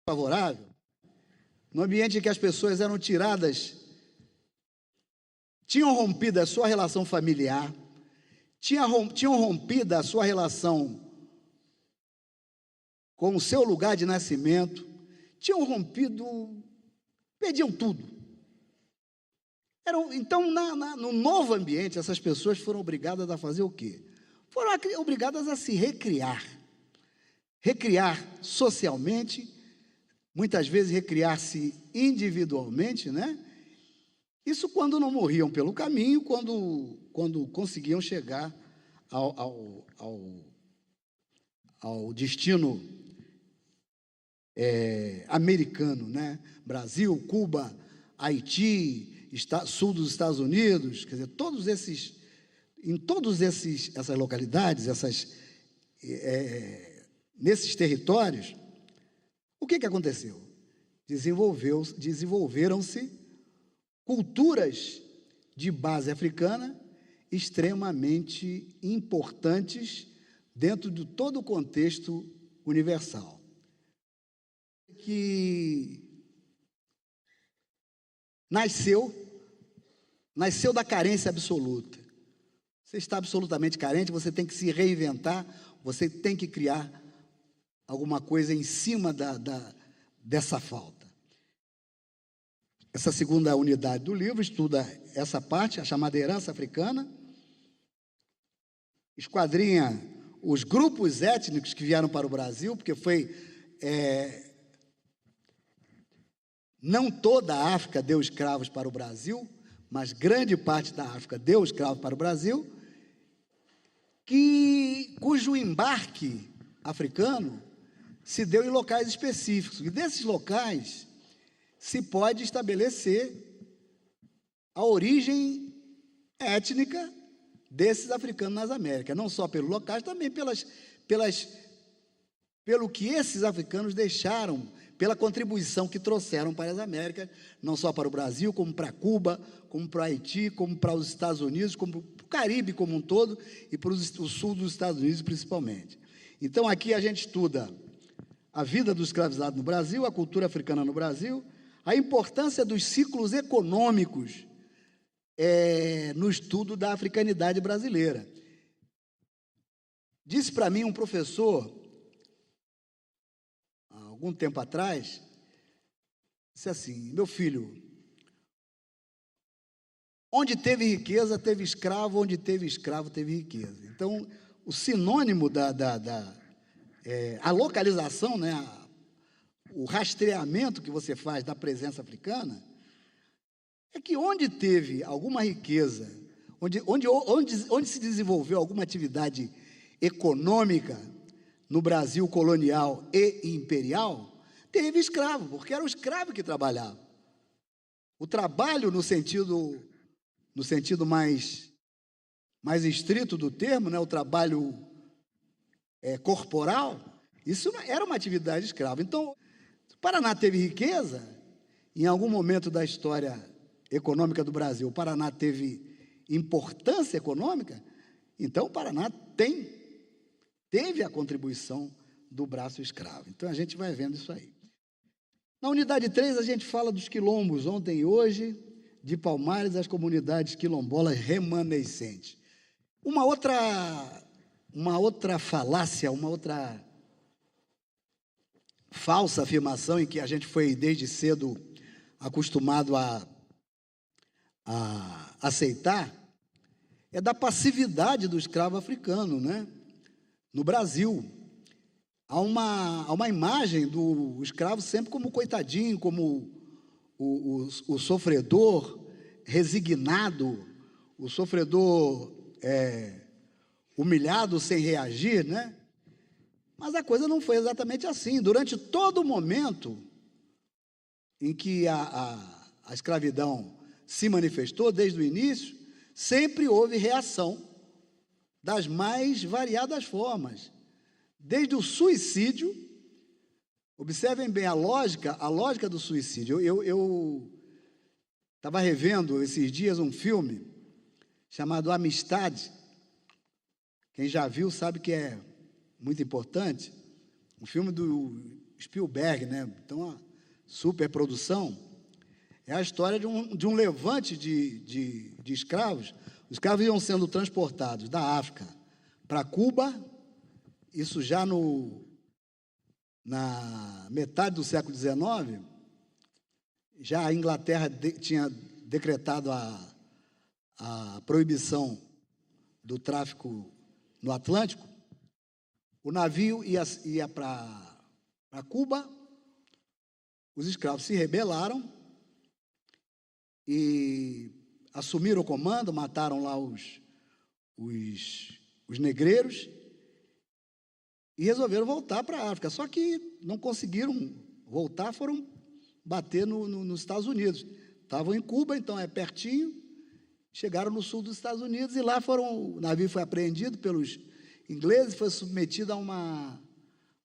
favorável, no ambiente em que as pessoas eram tiradas, tinham rompido a sua relação familiar, tinham rompido a sua relação com o seu lugar de nascimento, tinham rompido, perdiam tudo. Então, no novo ambiente, essas pessoas foram obrigadas a fazer o quê? Foram obrigadas a se recriar. Recriar socialmente, muitas vezes recriar-se individualmente, né? Isso quando não morriam pelo caminho, quando conseguiam chegar ao destino americano, né? Brasil, Cuba, Haiti, sul dos Estados Unidos, quer dizer, em todas essas localidades, nesses territórios, o que aconteceu? Desenvolveram-se culturas de base africana extremamente importantes dentro de todo o contexto universal. Que nasceu da carência absoluta. Você está absolutamente carente, você tem que se reinventar, você tem que criar alguma coisa em cima dessa falta. Essa segunda unidade do livro estuda essa parte, a chamada herança africana, esquadrinha os grupos étnicos que vieram para o Brasil, porque não toda a África deu escravos para o Brasil, mas grande parte da África deu escravos para o Brasil, cujo embarque africano se deu em locais específicos. E desses locais se pode estabelecer a origem étnica desses africanos nas Américas, não só pelos locais, também pelo que esses africanos deixaram, pela contribuição que trouxeram para as Américas, não só para o Brasil, como para Cuba, como para o Haiti, como para os Estados Unidos, como para o Caribe como um todo e para o sul dos Estados Unidos principalmente. Então aqui a gente estuda a vida do escravizado no Brasil, a cultura africana no Brasil, a importância dos ciclos econômicos no estudo da africanidade brasileira. Disse para mim um professor, há algum tempo atrás, disse assim: meu filho, onde teve riqueza, teve escravo, onde teve escravo, teve riqueza. Então, o sinônimo a localização, né, o rastreamento que você faz da presença africana, é que onde teve alguma riqueza, onde se desenvolveu alguma atividade econômica no Brasil colonial e imperial, teve escravo, porque era o escravo que trabalhava. O trabalho no sentido mais estrito do termo, né, o trabalho corporal, isso era uma atividade escrava. Então, o Paraná teve riqueza, em algum momento da história econômica do Brasil, o Paraná teve importância econômica, então o Paraná teve a contribuição do braço escravo. Então a gente vai vendo isso aí. Na unidade 3 a gente fala dos quilombos, ontem e hoje, de Palmares às comunidades quilombolas remanescentes. Uma outra falácia, uma outra falsa afirmação em que a gente foi desde cedo acostumado a aceitar, é da passividade do escravo africano, né? No Brasil, há uma imagem do escravo sempre como coitadinho, como o sofredor resignado, o sofredor humilhado sem reagir, né? Mas a coisa não foi exatamente assim. Durante todo o momento em que a escravidão se manifestou, desde o início, sempre houve reação das mais variadas formas. Desde o suicídio, observem bem a lógica do suicídio. Eu estava revendo esses dias um filme chamado Amistade. Quem já viu sabe que é muito importante. Um filme do Spielberg, né? Então, uma superprodução. É a história de um levante de escravos. Os escravos iam sendo transportados da África para Cuba, isso já na metade do século XIX. Já a Inglaterra tinha decretado a proibição do tráfico no Atlântico. O navio ia para Cuba, os escravos se rebelaram e assumiram o comando, mataram lá os negreiros e resolveram voltar para a África. Só que não conseguiram voltar, foram bater nos Estados Unidos. Estavam em Cuba, então é pertinho, chegaram no sul dos Estados Unidos e lá o navio foi apreendido pelos ingleses, foi submetido a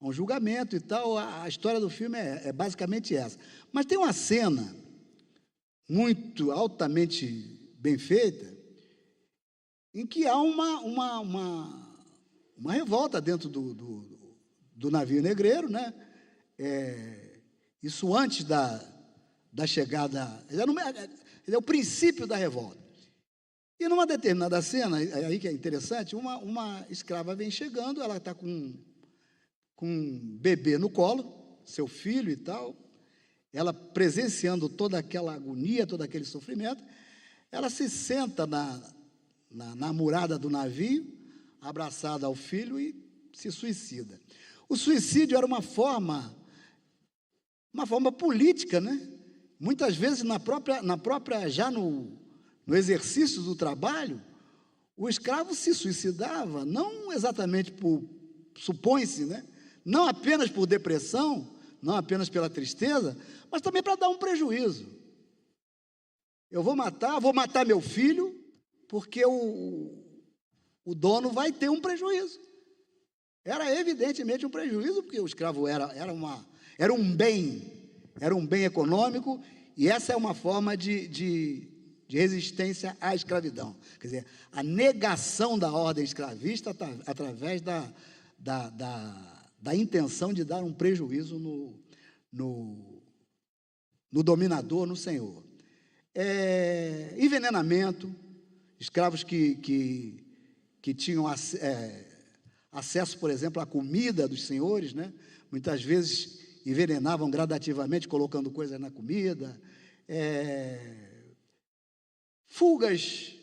um julgamento e tal. A história do filme é basicamente essa. Mas tem uma cena muito altamente bem feita, em que há uma revolta dentro do navio negreiro, né? Isso antes da chegada, é o princípio da revolta. E numa determinada cena, aí que é interessante, uma escrava vem chegando, ela está com um bebê no colo, seu filho e tal, ela presenciando toda aquela agonia, todo aquele sofrimento, ela se senta na murada do navio, abraçada ao filho e se suicida. O suicídio era uma forma política, né? Muitas vezes já no exercício do trabalho, o escravo se suicidava, não exatamente supõe-se, né? Não apenas por depressão, não apenas pela tristeza, mas também para dar um prejuízo. Eu vou matar meu filho, porque o dono vai ter um prejuízo. Era evidentemente um prejuízo, porque o escravo era um bem econômico, e essa é uma forma de resistência à escravidão. Quer dizer, a negação da ordem escravista através da intenção de dar um prejuízo no dominador, no senhor. Envenenamento, escravos que tinham acesso, por exemplo, à comida dos senhores, né? Muitas vezes envenenavam gradativamente, colocando coisas na comida. Fugas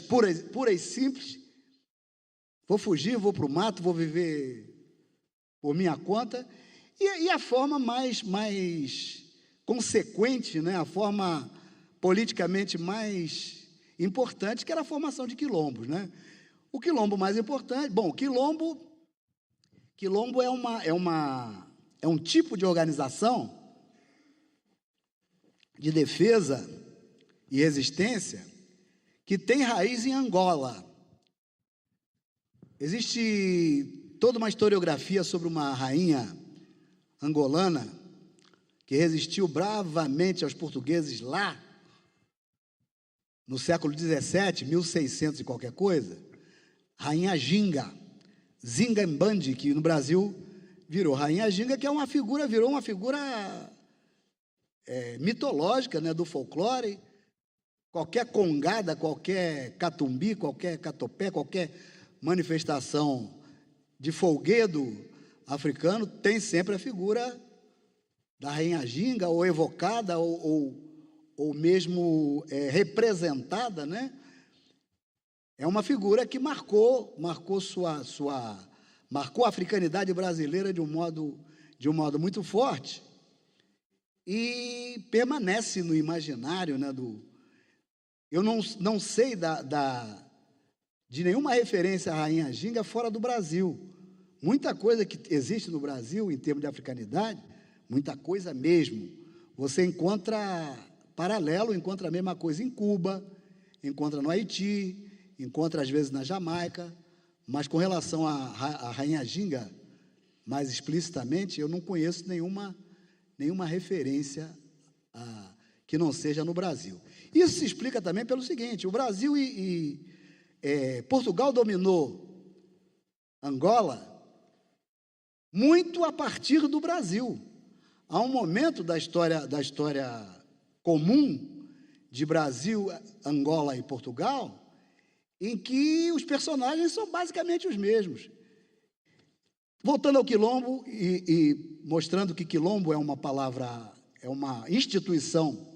puras e simples. Vou fugir, vou para o mato, vou viver por minha conta. E a forma mais consequente, né? A forma politicamente mais importante, que era a formação de quilombos, né? O quilombo mais importante, quilombo é um tipo de organização de defesa e resistência que tem raiz em Angola. Existe toda uma historiografia sobre uma rainha angolana que resistiu bravamente aos portugueses lá no século XVII, 1600 e qualquer coisa, Rainha Ginga, Zinga Mbandi, que no Brasil virou Rainha Ginga, que virou uma figura mitológica, né, do folclore. Qualquer congada, qualquer catumbi, qualquer catopé, qualquer manifestação de folguedo africano tem sempre a figura da Rainha Ginga, ou evocada, ou mesmo representada, né? É uma figura que marcou a africanidade brasileira de um modo muito forte e permanece no imaginário, né? Eu não sei de nenhuma referência à Rainha Ginga fora do Brasil. Muita coisa que existe no Brasil em termos de africanidade, muita coisa mesmo, você encontra paralelo, encontra a mesma coisa em Cuba, encontra no Haiti, encontra às vezes na Jamaica, mas com relação à Rainha Ginga, mais explicitamente, eu não conheço nenhuma referência que não seja no Brasil. Isso se explica também pelo seguinte: o Brasil Portugal dominou Angola muito a partir do Brasil. Há um momento da história comum de Brasil, Angola e Portugal, em que os personagens são basicamente os mesmos. Voltando ao quilombo e mostrando que quilombo é uma palavra, é uma instituição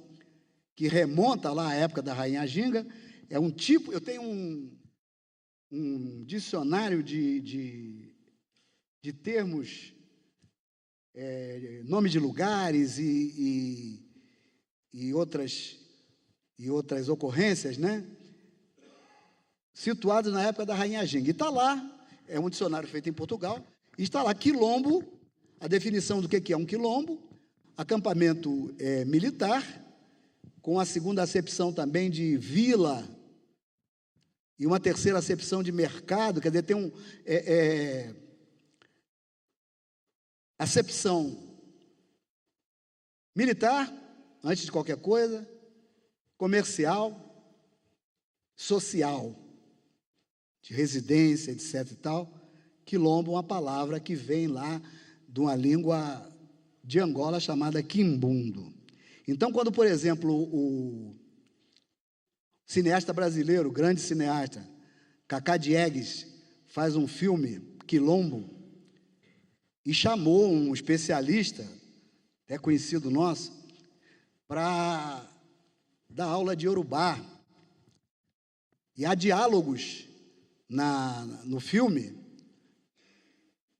que remonta lá à época da Rainha Ginga, é um tipo, eu tenho um dicionário de termos, nome de lugares e outras ocorrências, né? Situados na época da Rainha Ginga. E está lá, é um dicionário feito em Portugal, e está lá quilombo, a definição do que é um quilombo, acampamento militar, com a segunda acepção também de vila, e uma terceira acepção de mercado, quer dizer, tem acepção militar, antes de qualquer coisa, comercial, social, de residência, etc. e tal. Quilombo é uma palavra que vem lá de uma língua de Angola chamada quimbundo. Então, quando, por exemplo, o cineasta brasileiro, grande cineasta, Cacá Diegues, faz um filme, Quilombo, e chamou um especialista, até conhecido nosso, para dar aula de Iorubá. E há diálogos no filme,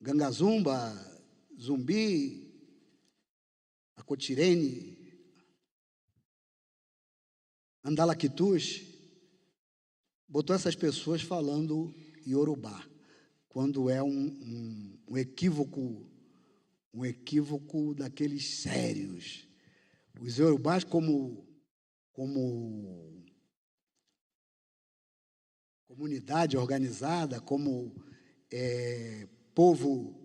Gangazumba, Zumbi, Acotirene, Andalaquitus, botou essas pessoas falando Iorubá, quando é um equívoco daqueles sérios. Os Iorubás, como comunidade organizada, como povo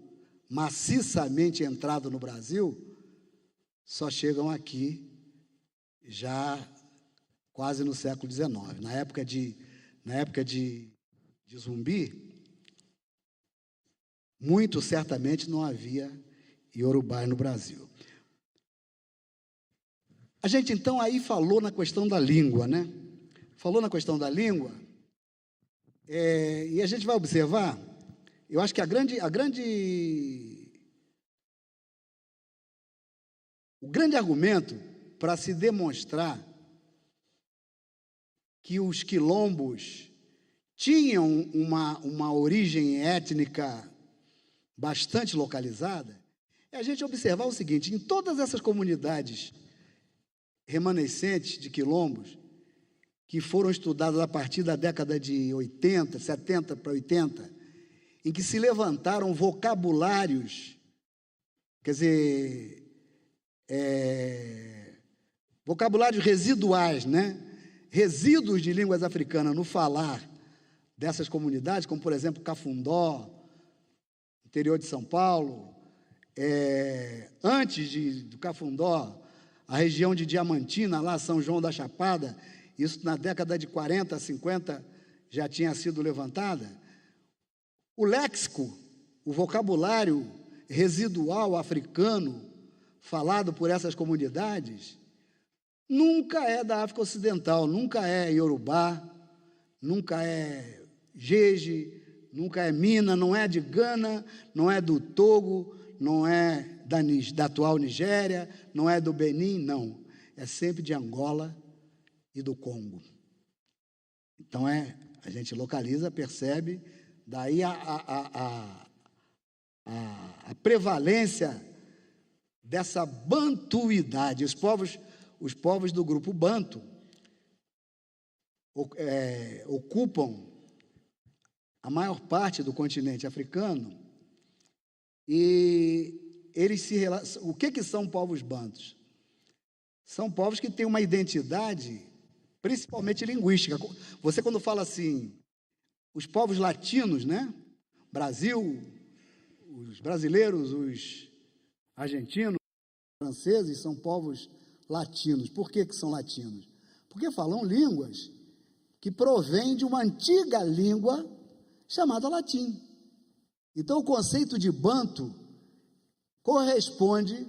maciçamente entrado no Brasil, só chegam aqui já quase no século XIX. Na época de Zumbi, muito certamente não havia iorubás no Brasil. A gente, então, aí falou na questão da língua, né? Falou na questão da língua, e a gente vai observar, eu acho que o grande argumento para se demonstrar que os quilombos tinham uma origem étnica bastante localizada, é a gente observar o seguinte: em todas essas comunidades remanescentes de quilombos, que foram estudadas a partir da década de 80, 70 para 80, em que se levantaram vocabulários, quer dizer, vocabulários residuais, né? Resíduos de línguas africanas no falar dessas comunidades, como, por exemplo, Cafundó, interior de São Paulo, antes do Cafundó, a região de Diamantina, lá São João da Chapada, isso na década de 40, 50 já tinha sido levantada. O léxico, o vocabulário residual africano falado por essas comunidades nunca é da África Ocidental, nunca é Iorubá, nunca é Jeje, nunca é Mina, não é de Gana, não é do Togo, não é da atual Nigéria, não é do Benin, não. É sempre de Angola e do Congo. Então, a gente localiza, percebe, daí a prevalência dessa bantuidade. Os povos do grupo Banto ocupam a maior parte do continente africano, e eles o que são povos bantos? São povos que têm uma identidade principalmente linguística. Você, quando fala assim, os povos latinos, né? Brasil, os brasileiros, os argentinos, os franceses são povos latinos. Por que são latinos? Porque falam línguas que provêm de uma antiga língua chamada latim. Então, o conceito de banto corresponde